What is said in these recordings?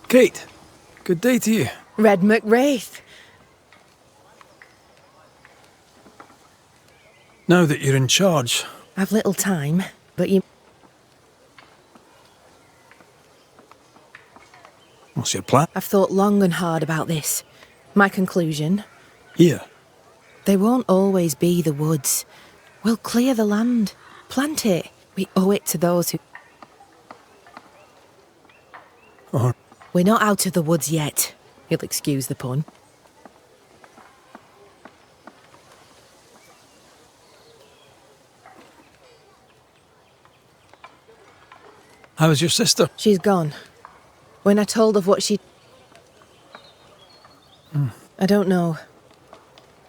Kate, good day to you. Red McWraith. Now that you're in charge, I've little time, but you... what's your plan? I've thought long and hard about this. My conclusion? Here. They won't always be the woods. We'll clear the land. Plant it. We owe it to those who... Or We're not out of the woods yet. You'll excuse the pun. how is your sister? She's gone. When I told of what she... I don't know.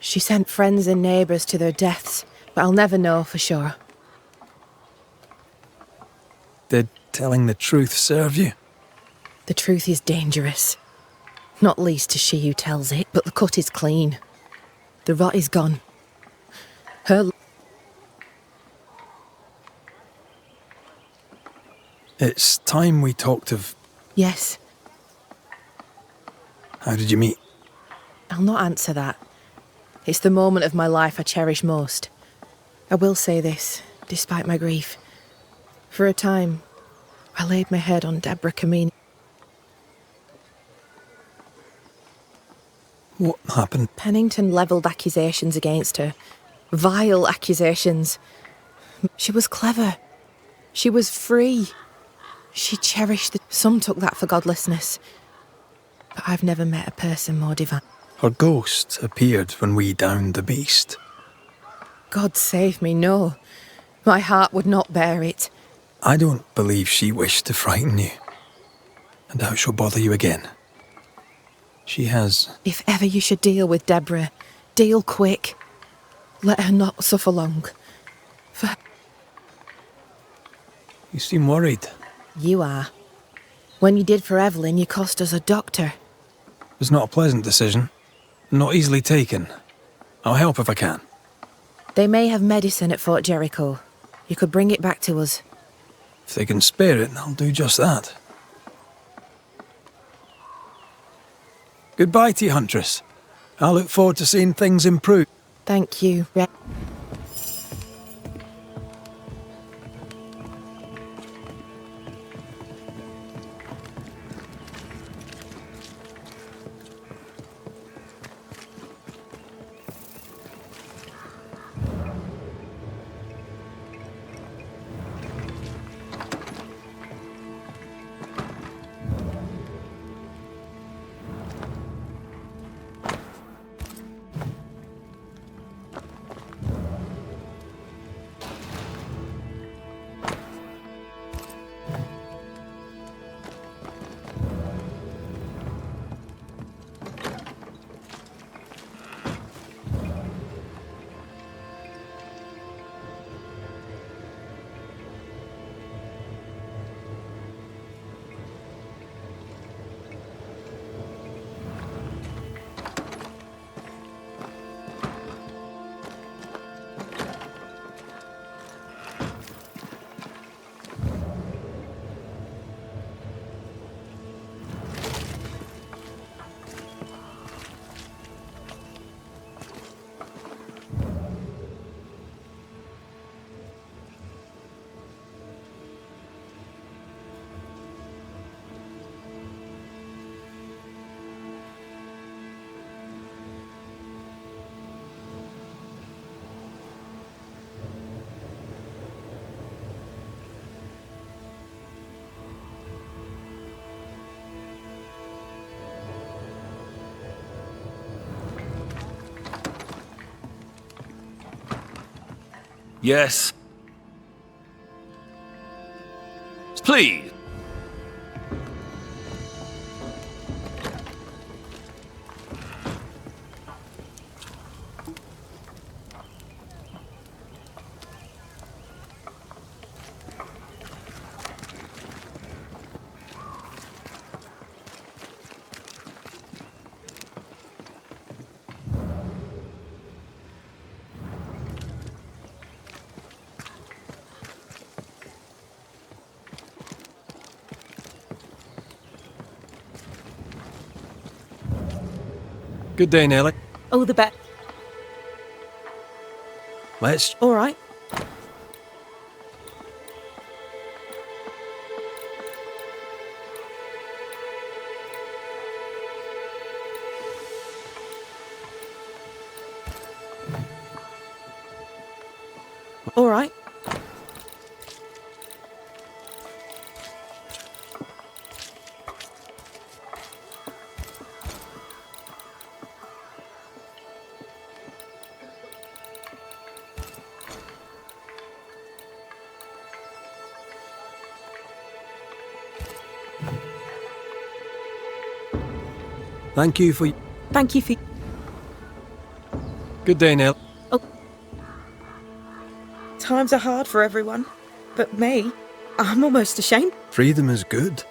She sent friends and neighbours to their deaths, but I'll never know for sure. Did telling the truth serve you? The truth is dangerous. Not least to she who tells it, but the cut is clean. The rot is gone. Her... It's time we talked of Yes, how did you meet? I'll not answer that. It's the moment of my life I cherish most. I will say this, despite my grief. For a time, I laid my head on Deborah Camini. What happened? Pennington levelled accusations against her. Vile accusations. She was clever. She was free. She cherished the... Some took that for godlessness. But I've never met a person more divine. Her ghost appeared when we downed the beast. God save me, no. My heart would not bear it. I don't believe she wished to frighten you. And how she'll bother you again. She has... If ever you should deal with Deborah, deal quick. Let her not suffer long. For You seem worried. you are. When you did for Evelyn, you cost us a doctor. It was not a pleasant decision. Not easily taken. I'll help if I can. They may have medicine at Fort Jericho. You could bring it back to us. If they can spare it, I'll do just that. Goodbye to you, Huntress. I look forward to seeing things improve. Thank you, Red. Yes. Please. Good day, Nellie. Oh, the bet. Let's... All right. All right. Thank you for... Thank you for... Good day, Nellie. Oh. Times are hard for everyone. But me, I'm almost ashamed. Freedom is good.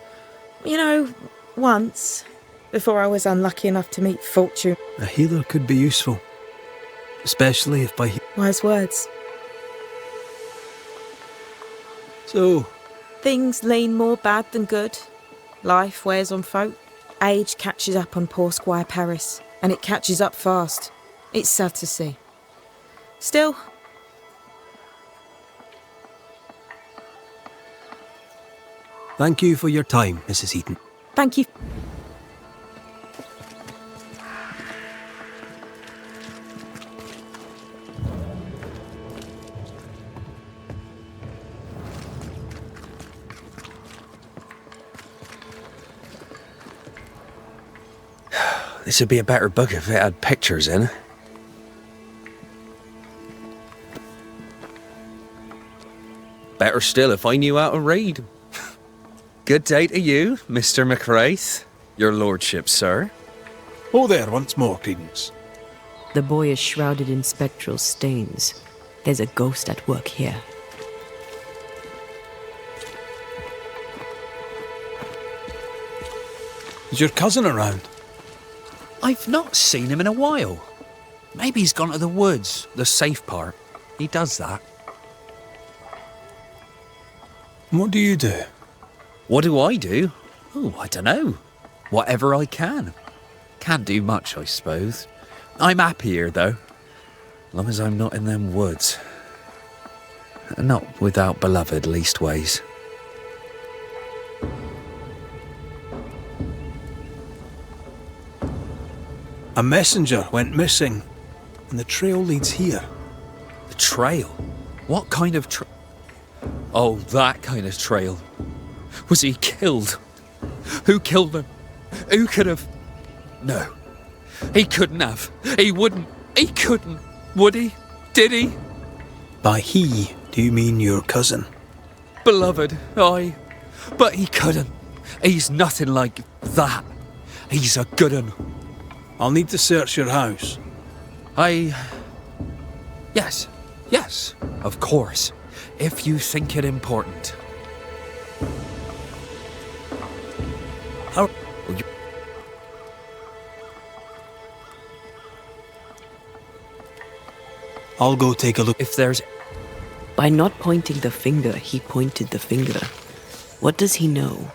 You know, once, before I was unlucky enough to meet Fortune. A healer could be useful. Especially if by... Wise words. So, Things lean more bad than good. Life wears on folk. Age catches up on poor Squire Paris, and it catches up fast. It's sad to see. Still, thank you for your time, Mrs. Eaton. thank you. This would be a better book if it had pictures in. Better still if I knew how to read. Good day to you, Mr. McRaith. Your lordship, sir. Oh there, once more, Credence. The boy is shrouded in spectral stains. There's a ghost at work here. Is your cousin around? I've not seen him in a while. Maybe he's gone to the woods, the safe part. He does that. What do you do? What do? Oh, I don't know. Whatever I can. Can't do much, I suppose. I'm happy here, though. Long as I'm not in them woods. Not without beloved, leastways. A messenger went missing, and the trail leads here. The trail? What kind of Oh, that kind of trail. Was he killed? Who killed him? Who could have? No. He couldn't have. He wouldn't. He couldn't. Would he? Did he? By he, do you mean your cousin? Beloved, aye. But he couldn't. He's nothing like that. He's a good un. I'll need to search your house. Yes, of course. If you think it important. How? I'll go take a look. If there's... By not pointing the finger, he pointed the finger. What does he know?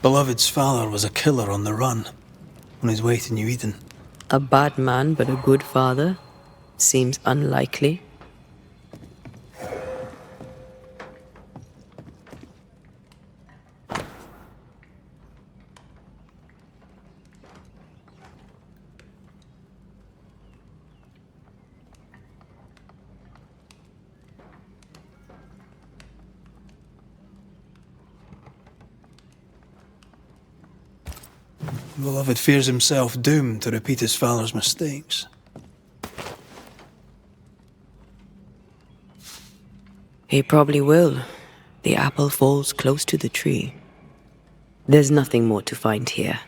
Beloved's father was a killer on the run, on his way to New Eden. A bad man but a good father? Seems unlikely. Beloved fears himself doomed to repeat his father's mistakes. He probably will. The apple falls close to the tree. There's nothing more to find here.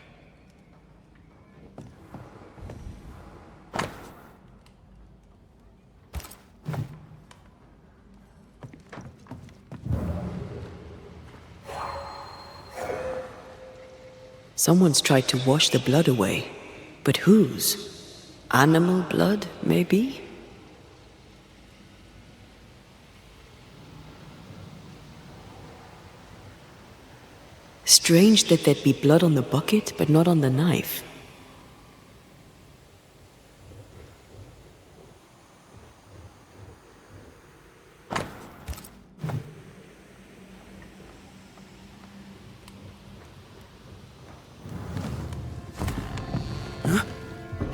Someone's tried to wash the blood away. But whose? Animal blood, maybe? Strange that there'd be blood on the bucket, but not on the knife.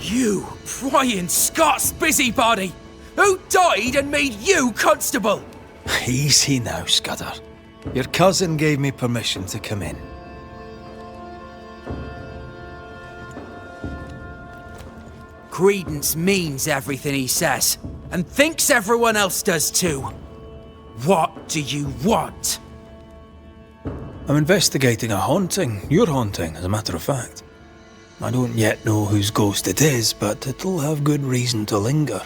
You, Brian Scott's busybody! Who died and made you constable? Easy now, Scudder. Your cousin gave me permission to come in. Credence means everything he says, and thinks everyone else does too. What do you want? I'm investigating a haunting. Your haunting, as a matter of fact. I don't yet know whose ghost it is, but it'll have good reason to linger.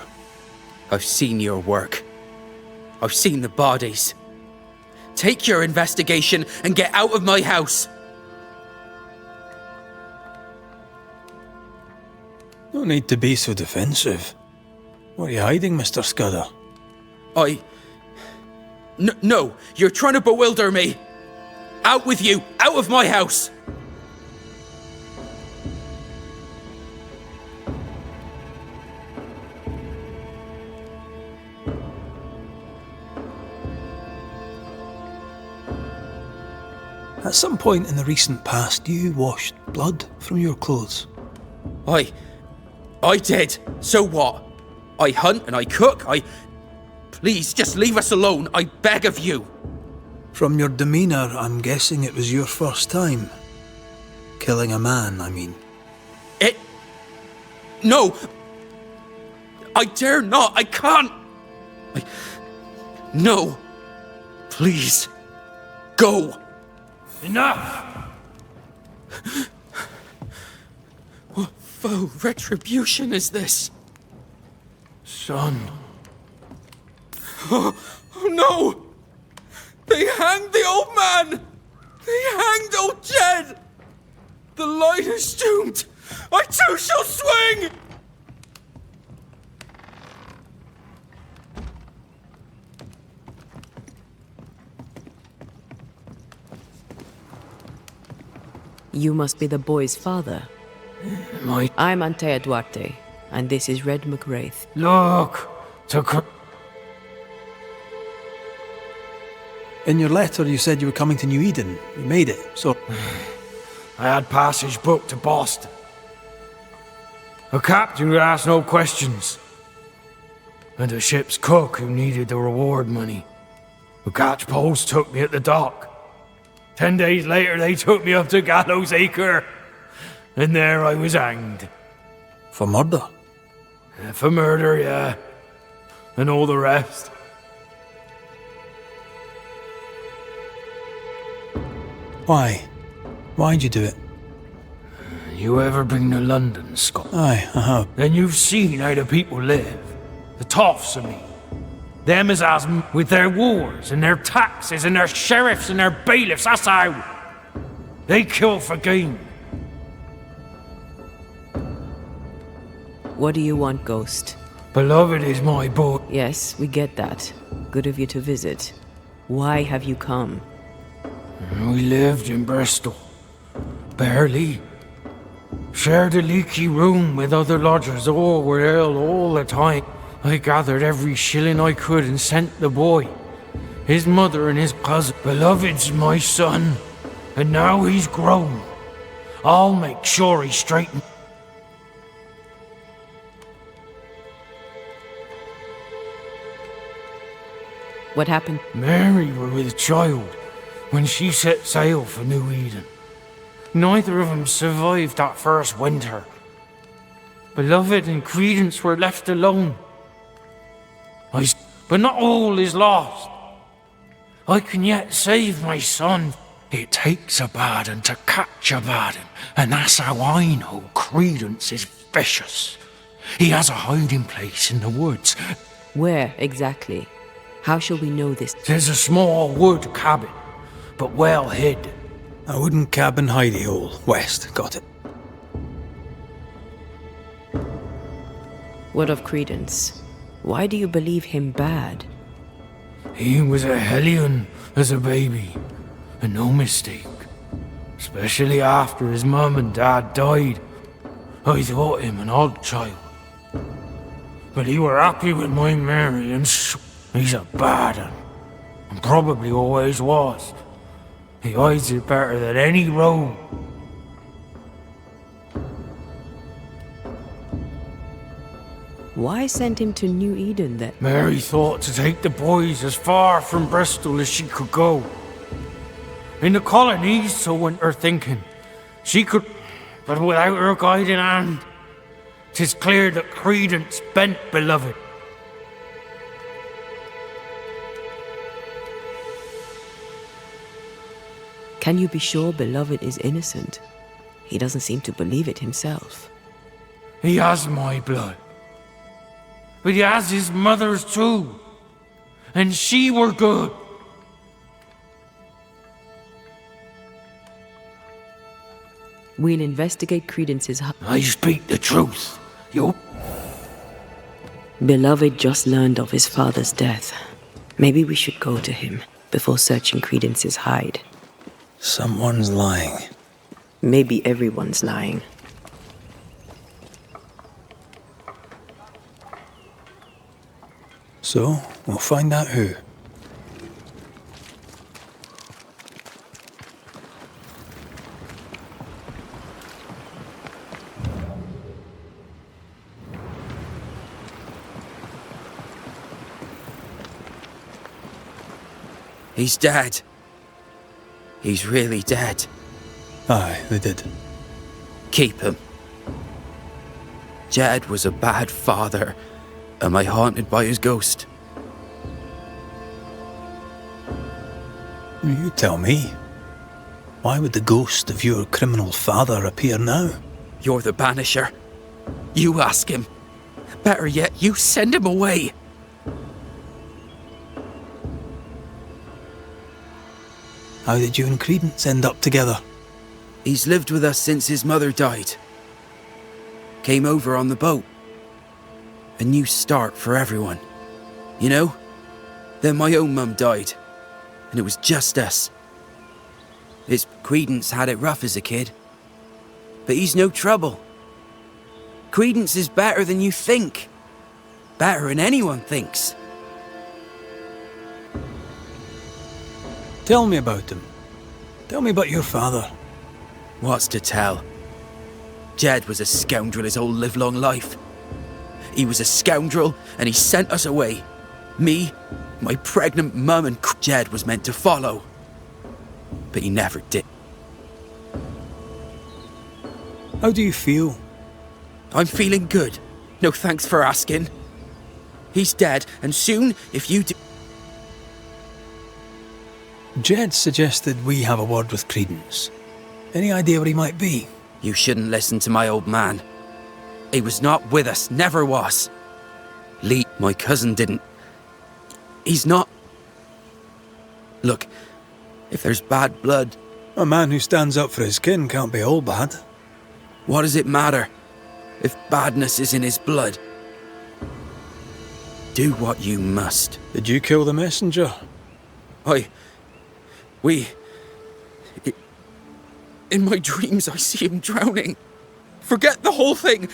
I've seen your work. I've seen the bodies. Take your investigation and get out of my house. No need to be so defensive. What are you hiding, Mr. Scudder? No, you're trying to bewilder me. Out with you, out of my house. At some point in the recent past, you washed blood from your clothes. I did. So what? I hunt and I cook. Please, just leave us alone. I beg of you. From your demeanour, I'm guessing it was your first time. Killing a man, I mean. No! I dare not. I can't. No. Please. Go. Enough! What foul retribution is this? Son. Oh no! They hanged the old man! They hanged old Jed! The line is doomed! I too shall swing! You must be the boy's father. I'm Antea Duarte, and this is Red McWraith. Look! In your letter, you said you were coming to New Eden. You made it, so... I had passage booked to Boston. A captain who asked no questions. And a ship's cook who needed the reward money. The catch post took me at the dock. 10 days later, they took me up to Gallows Acre. And there I was hanged. For murder? For murder, yeah. And all the rest. Why? Why'd you do it? You ever been to London, Scott? Aye, I have. Then you've seen how the people live. The toffs, I mean. Them as has with their wars and their taxes and their sheriffs and their bailiffs, that's how. They kill for gain. What do you want, Ghost? Beloved is my boy. Yes, we get that. Good of you to visit. Why have you come? We lived in Bristol. Barely. Shared a leaky room with other lodgers. All were ill all the time. I gathered every shilling I could and sent the boy, his mother and his cousin. Beloved's my son, and now he's grown. I'll make sure he's straightened. What happened? Mary were with child when she set sail for New Eden. Neither of them survived that first winter. Beloved and Credence were left alone. But not all is lost. I can yet save my son. It takes a bad un to catch a bad un, and that's how I know Credence is vicious. He has a hiding place in the woods. Where exactly? How shall we know this? There's a small wood cabin, but well hid. A wooden cabin hidey hole. West, got it. What of Credence? Why do you believe him bad? He was a hellion as a baby, and no mistake. Especially after his mum and dad died. I thought him an odd child. But he were happy with my Mary, and he's a bad un. And probably always was. He hides it better than any rogue. Why send him to New Eden then? Mary thought to take the boys as far from Bristol as she could go. In the colonies, so went her thinking. She could, but without her guiding hand, 'tis clear that Credence bent Beloved. Can you be sure Beloved is innocent? He doesn't seem to believe it himself. He has my blood. But he has his mother's too. And she were good. We'll investigate Credence's I speak the truth. You... Beloved just learned of his father's death. Maybe we should go to him before searching Credence's hide. Someone's lying. Maybe everyone's lying. So, we'll find out who. He's dead. He's really dead. Aye, they did. Keep him. Jed was a bad father. Am I haunted by his ghost? You tell me. Why would the ghost of your criminal father appear now? You're the Banisher. You ask him. Better yet, you send him away. How did you and Credence end up together? He's lived with us since his mother died. Came over on the boat. A new start for everyone. You know? Then my own mum died. And it was just us. His Credence had it rough as a kid. But he's no trouble. Credence is better than you think. Better than anyone thinks. Tell me about him. Tell me about your father. What's to tell? Jed was a scoundrel his whole livelong life. He was a scoundrel and he sent us away. Me, my pregnant mum and Jed was meant to follow. But he never did. How do you feel? I'm feeling good. No thanks for asking. He's dead, and soon, if you do... Jed suggested we have a word with Credence. Any idea where he might be? You shouldn't listen to my old man. He was not with us, never was. Lee, my cousin, didn't. He's not... Look, if there's bad blood... A man who stands up for his kin can't be all bad. What does it matter if badness is in his blood? Do what you must. Did you kill the messenger? We... In my dreams, I see him drowning. Forget the whole thing.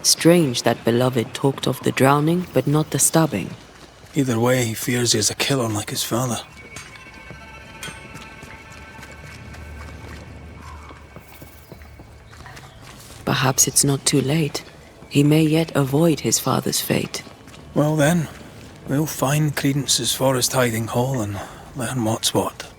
Strange that beloved talked of the drowning, but not the stabbing. Either way, he fears he is a killer like his father. Perhaps it's not too late. He may yet avoid his father's fate. Well then, we'll find Credence's forest hiding hole and learn what's what.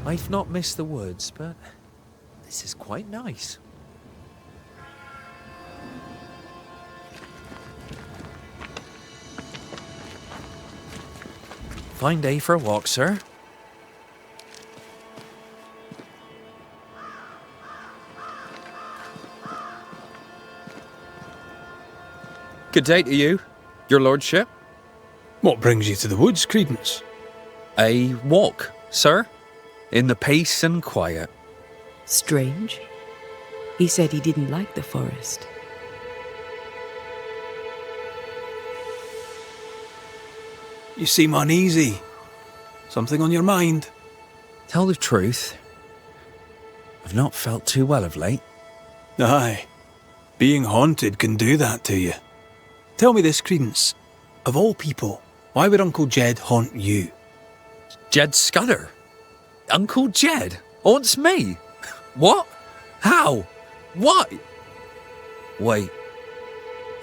I've not missed the woods, but this is quite nice. Fine day for a walk, sir. Good day to you, your lordship. What brings you to the woods, Credence? A walk, sir. In the peace and quiet. Strange. He said he didn't like the forest. You seem uneasy. Something on your mind? Tell the truth, I've not felt too well of late. Aye. Being haunted can do that to you. Tell me this, Credence. Of all people, why would Uncle Jed haunt you? Jed Scudder? Uncle Jed haunts me? What? How? Why? Wait.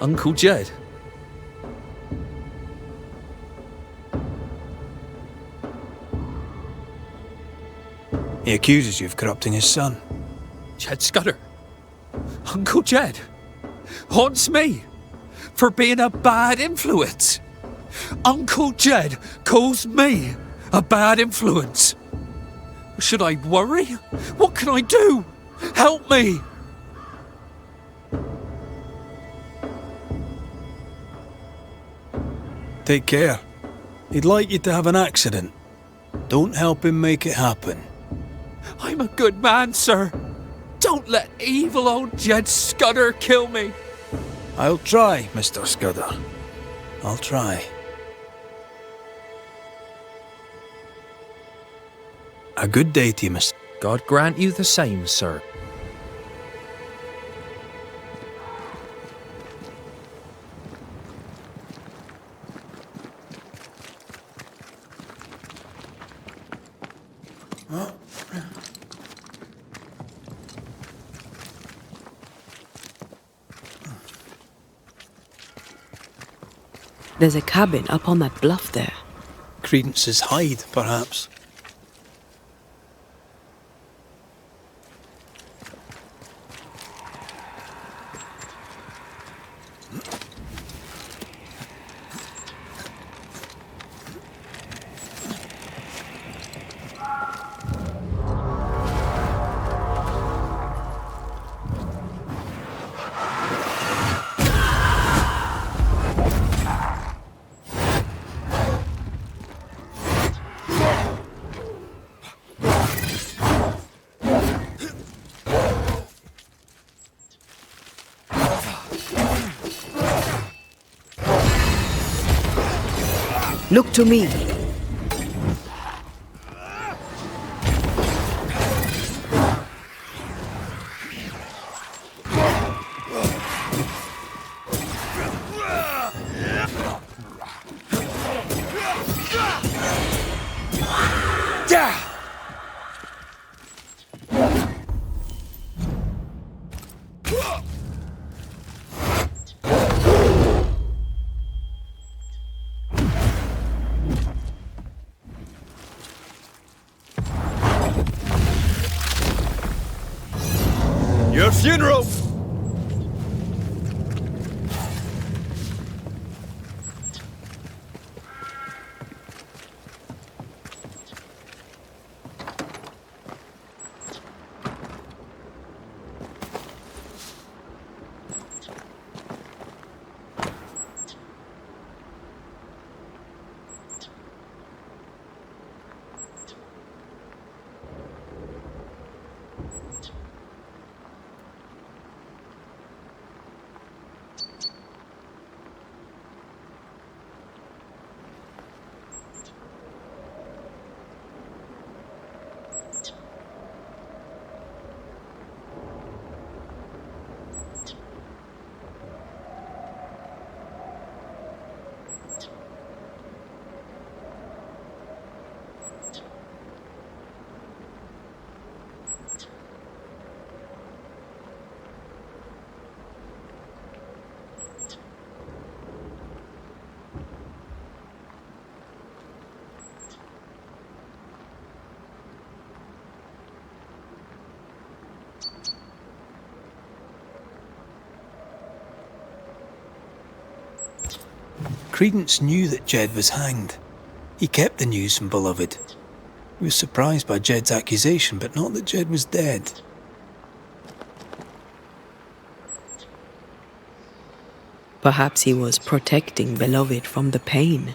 Uncle Jed? He accuses you of corrupting his son. Jed Scudder? Uncle Jed haunts me for being a bad influence. Uncle Jed calls me a bad influence. Should I worry? What can I do? Help me! Take care. He'd like you to have an accident. Don't help him make it happen. I'm a good man, sir. Don't let evil old Jed Scudder kill me. I'll try, Mr. Scudder. I'll try. A good day to you, Mr. God grant you the same, sir. There's a cabin up on that bluff there. Credence's hide, perhaps. Look to me. Your funeral! Credence knew that Jed was hanged. He kept the news from Beloved. He was surprised by Jed's accusation, but not that Jed was dead. Perhaps he was protecting Beloved from the pain.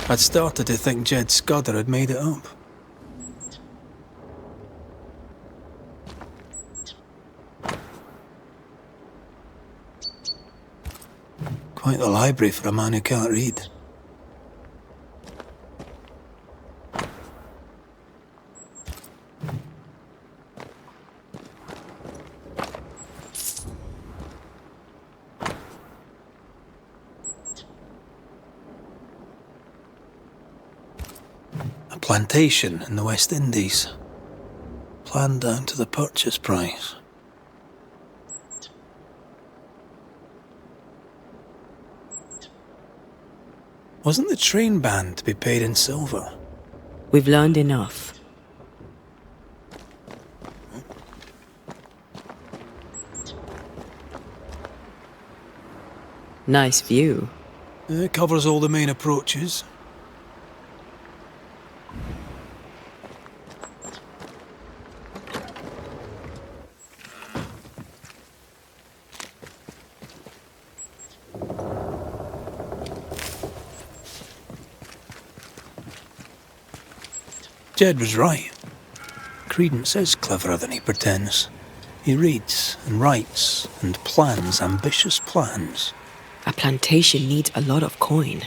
I'd started to think Jed Scudder had made it up. Quite the library for a man who can't read. A plantation in the West Indies. Planned down to the purchase price. Wasn't the train band to be paid in silver? We've learned enough. Nice view. It covers all the main approaches. Jed was right. Credence is cleverer than he pretends. He reads and writes and plans ambitious plans. A plantation needs a lot of coin.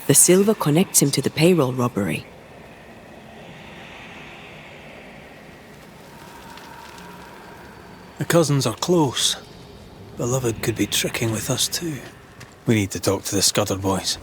The silver connects him to the payroll robbery. The cousins are close. Beloved could be tricking with us too. We need to talk to the Scudder boys.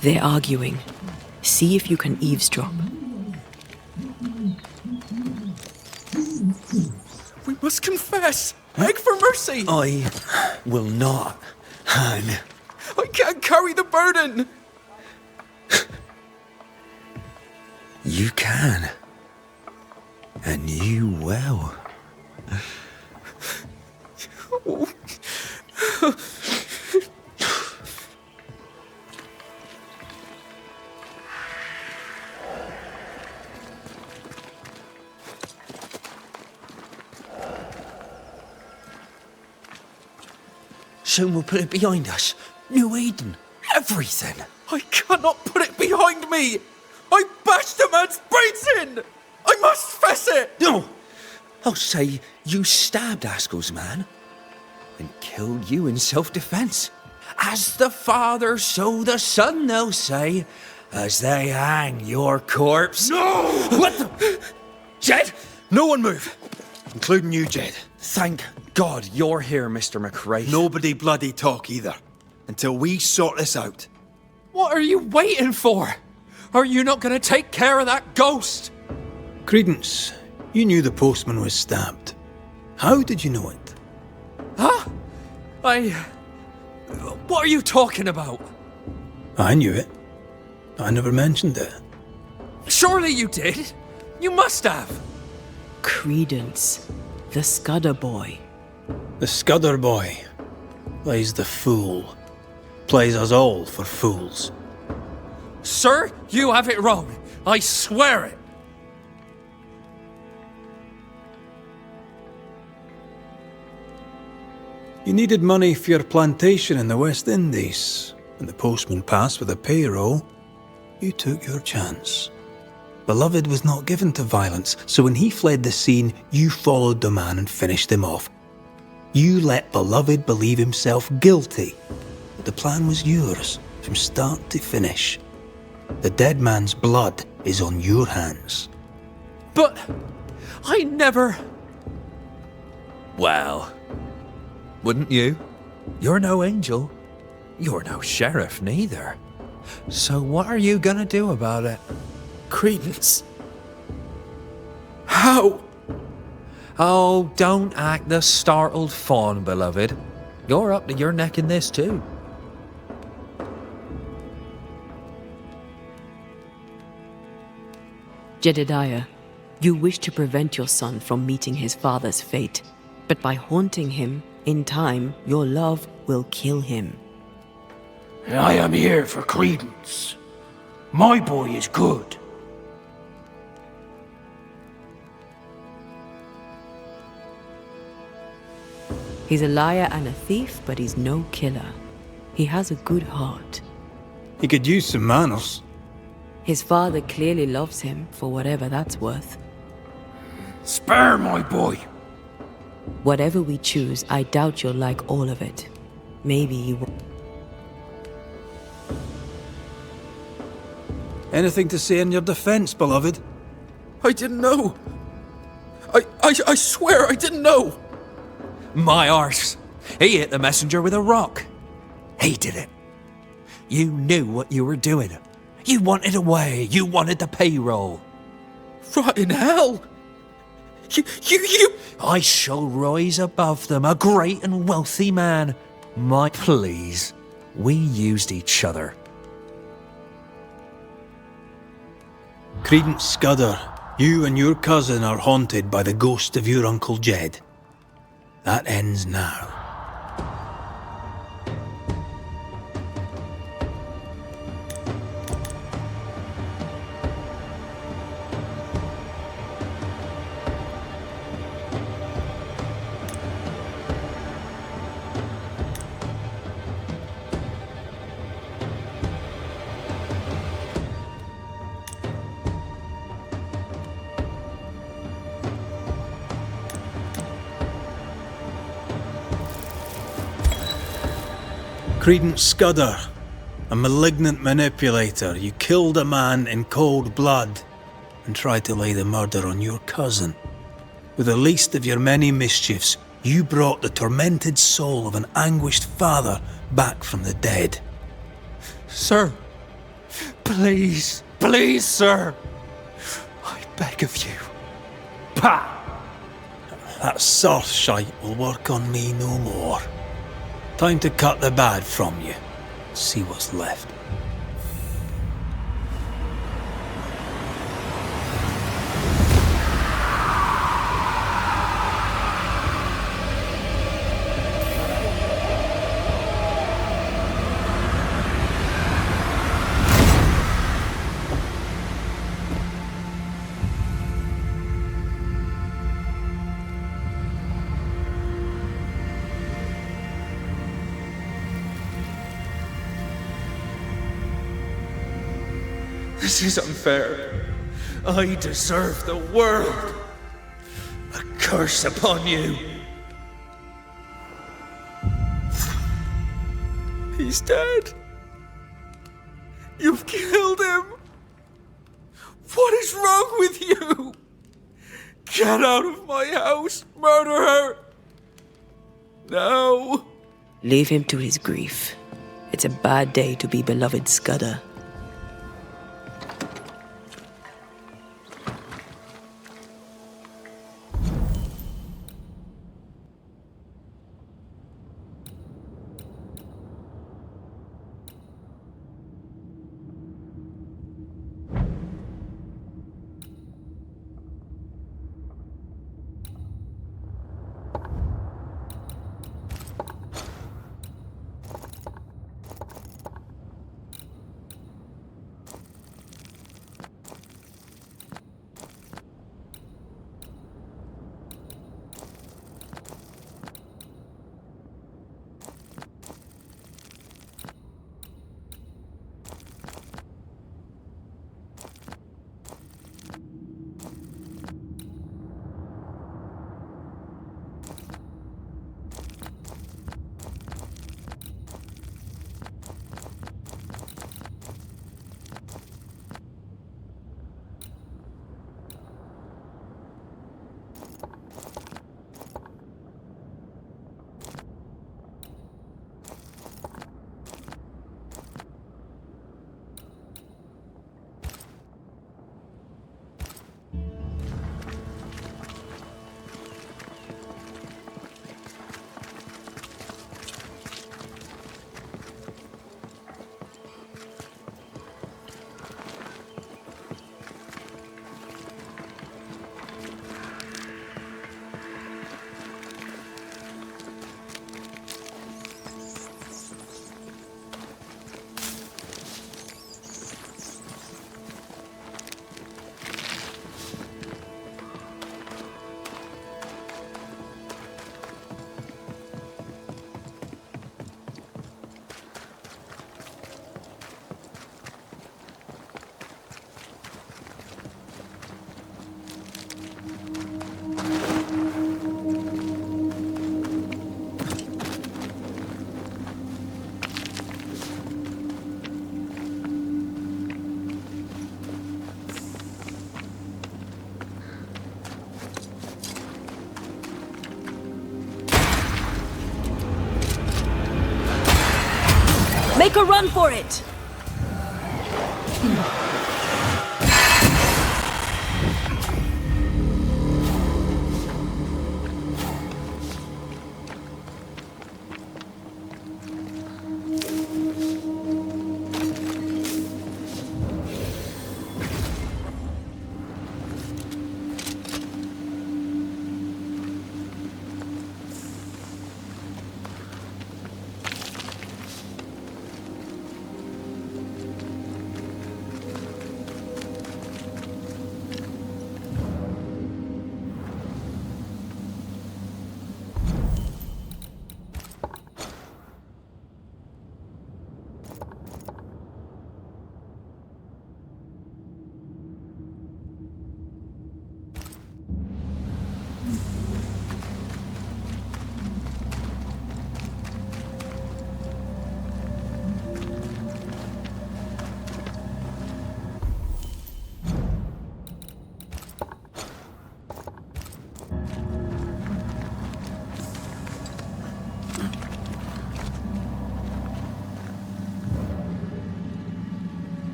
They're arguing. See if you can eavesdrop. We must confess. Beg for mercy. I will not hang. I can't carry the burden. You can. And you will. Soon we'll put it behind us. New Eden. Everything. I cannot put it behind me. I bashed a man's brains in. I must fess it. No! I'll say you stabbed Askell's man and killed you in self-defense. As the father, so the son, they'll say, as they hang your corpse. No! What the? Jed? No one move, including you, Jed. Thank God you're here, Mr. McRae. Nobody bloody talk either, until we sort this out. What are you waiting for? Are you not going to take care of that ghost? Credence, you knew the postman was stabbed. How did you know it? Huh? What are you talking about? I knew it. I never mentioned it. Surely you did. You must have. Credence, the Scudder boy. The Scudder boy plays the fool. Plays us all for fools. Sir, you have it wrong. I swear it. You needed money for your plantation in the West Indies. When the postman passed with a payroll, you took your chance. Beloved was not given to violence, so when he fled the scene, you followed the man and finished him off. You let Beloved believe himself guilty, but the plan was yours from start to finish. The dead man's blood is on your hands. But I never... Well, wouldn't you? You're no angel. You're no sheriff neither. So what are you gonna do about it? Credence. How? Oh, don't act the startled fawn, beloved. You're up to your neck in this too. Jedediah, you wish to prevent your son from meeting his father's fate, but by haunting him, in time, your love will kill him. I am here for Credence. My boy is good. He's a liar and a thief, but he's no killer. He has a good heart. He could use some manners. His father clearly loves him, for whatever that's worth. Spare my boy. Whatever we choose, I doubt you'll like all of it. Maybe you will. Anything to say in your defence, beloved? I didn't know. I swear I didn't know. My arse. He hit the messenger with a rock. He did it. You knew what you were doing. You wanted away. You wanted the payroll. Rot in hell. You... I shall rise above them, a great and wealthy man. My please. We used each other. Credence Scudder, you and your cousin are haunted by the ghost of your Uncle Jed. That ends now. Credence Scudder, a malignant manipulator, you killed a man in cold blood and tried to lay the murder on your cousin. With the least of your many mischiefs, you brought the tormented soul of an anguished father back from the dead. Sir, please, please, sir. I beg of you. Pah! That soft shite will work on me no more. Time to cut the bad from you. See what's left. This is unfair. I deserve the world. A curse upon you! He's dead. You've killed him. What is wrong with you? Get out of my house, murderer! No! Leave him to his grief. It's a bad day to be beloved Scudder. Make a run for it!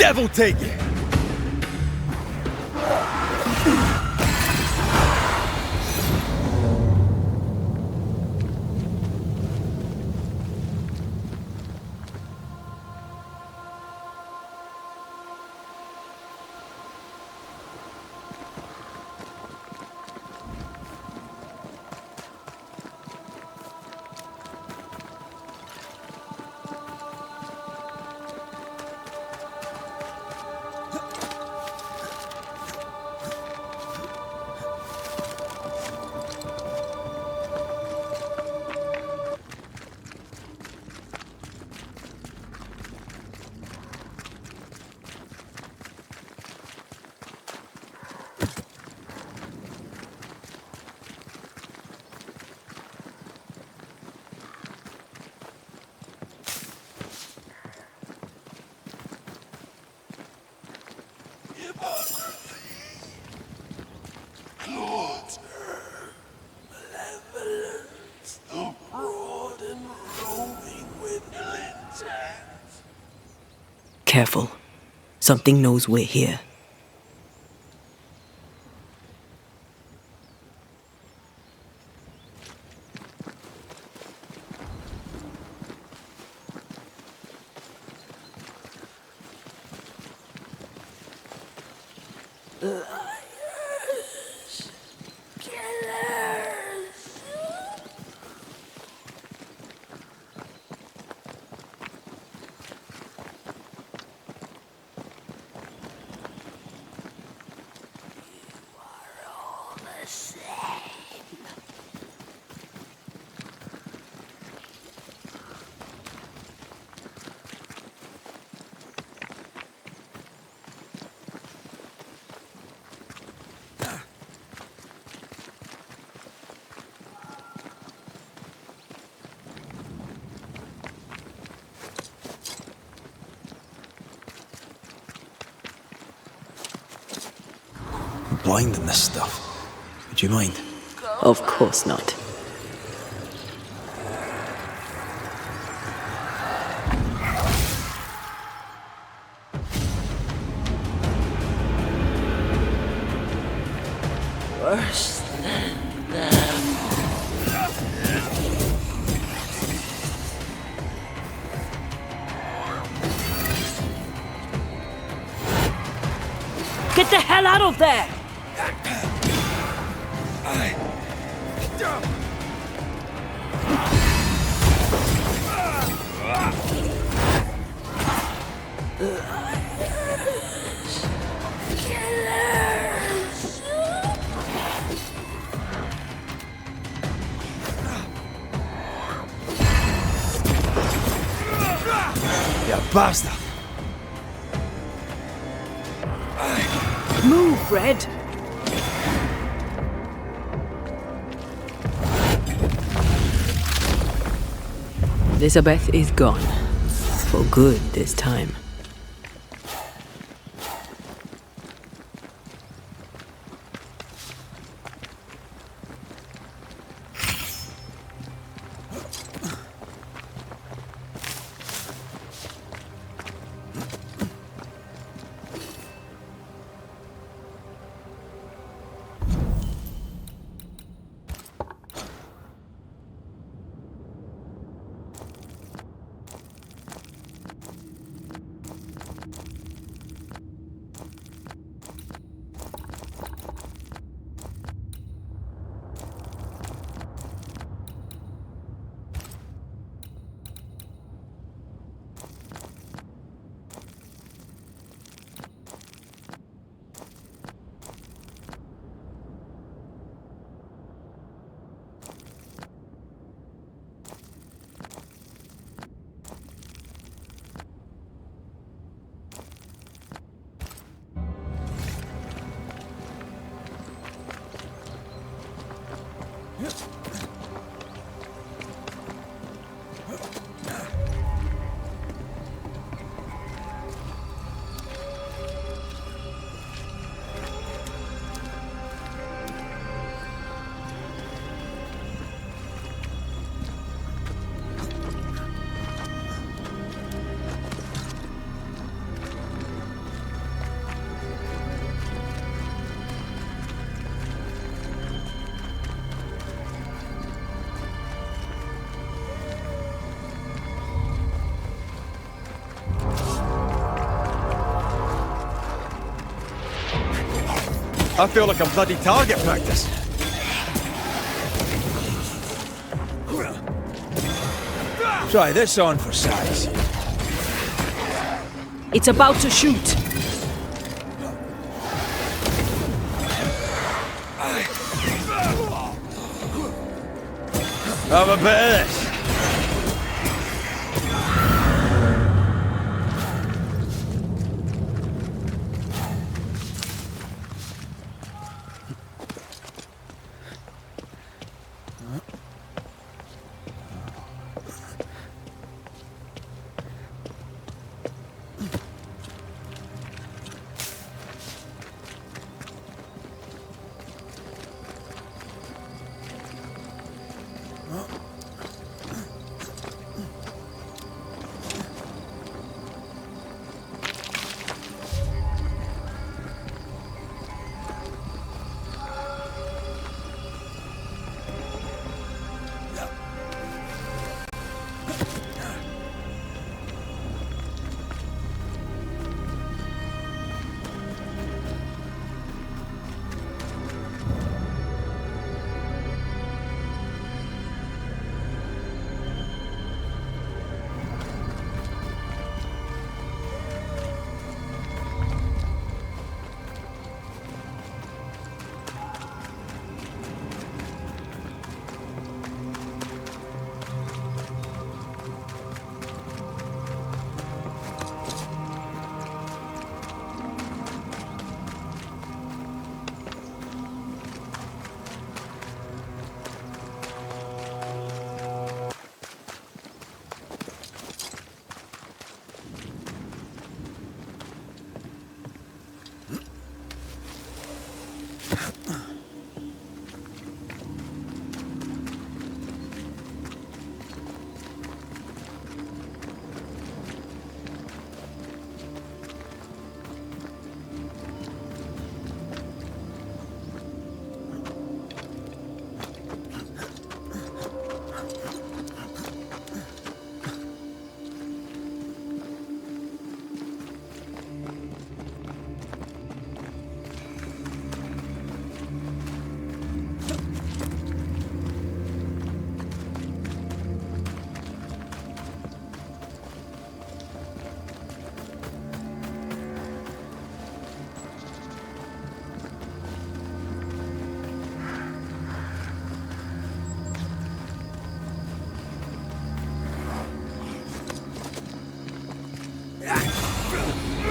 Devil take it! Careful. Something knows we're here. Blind in this stuff. Would you mind? Of course not. Worse than them. Get the hell out of there! You bastard! Move, Red! Elizabeth is gone. For good this time. I feel like a bloody target practice. Try this on for size. It's about to shoot. Have a bit of this.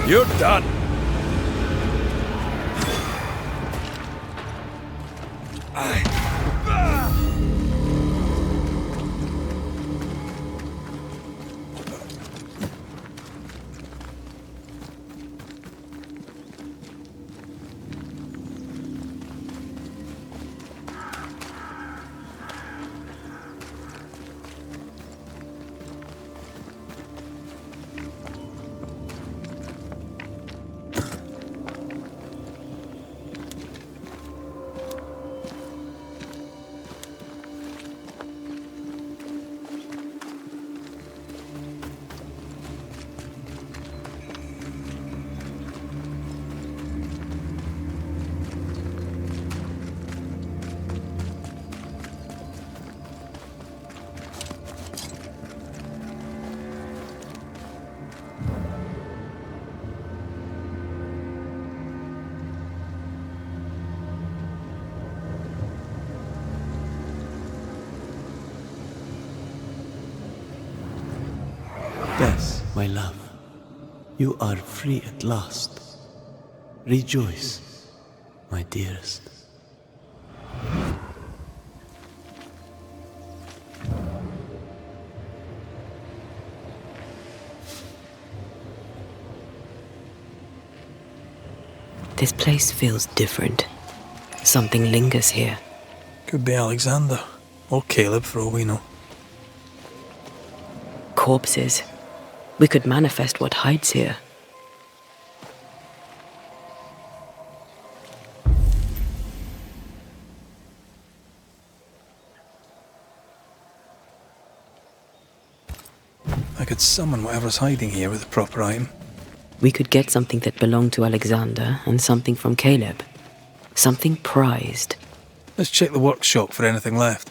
You're done. Yes, my love. You are free at last. Rejoice, my dearest. This place feels different. Something lingers here. Could be Alexander. Or Caleb, for all we know. Corpses. We could manifest what hides here. I could summon whatever's hiding here with a proper item. We could get something that belonged to Alexander and something from Caleb. Something prized. Let's check the workshop for anything left.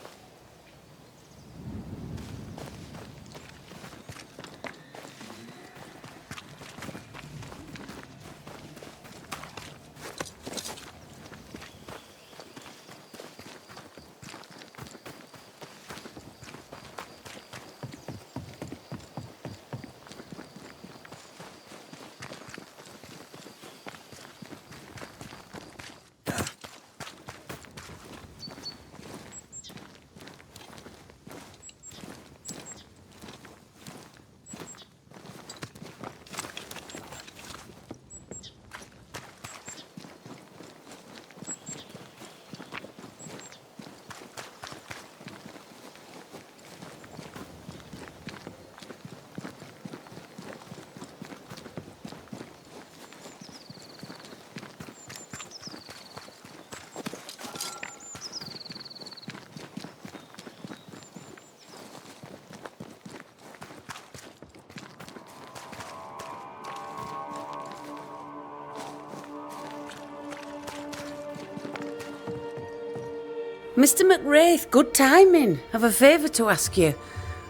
Mr. McWraith, good timing. I've a favour to ask you.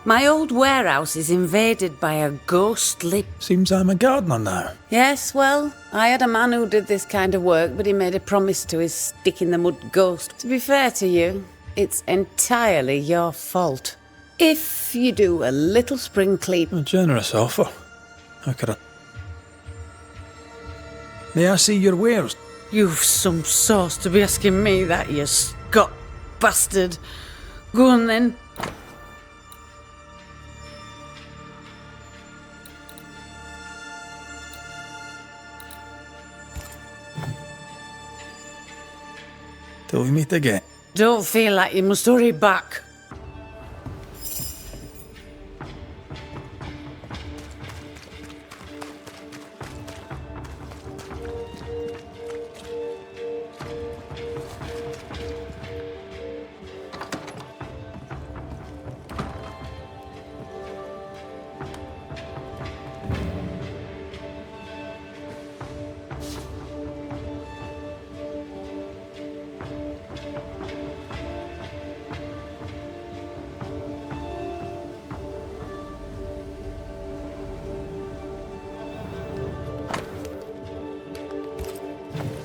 My old warehouse is invaded by a ghostly... Seems I'm a gardener now. Yes, well, I had a man who did this kind of work, but he made a promise to his stick-in-the-mud ghost. To be fair to you, it's entirely your fault. If you do a little spring clean... A generous offer. How could I... May I see your wares? You've some sauce to be asking me that, you Scot bastard. Go on then. Till we meet again. Don't feel like you must hurry back.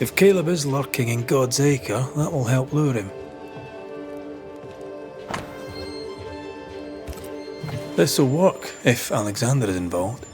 If Caleb is lurking in God's Acre, that will help lure him. This'll work if Alexander is involved.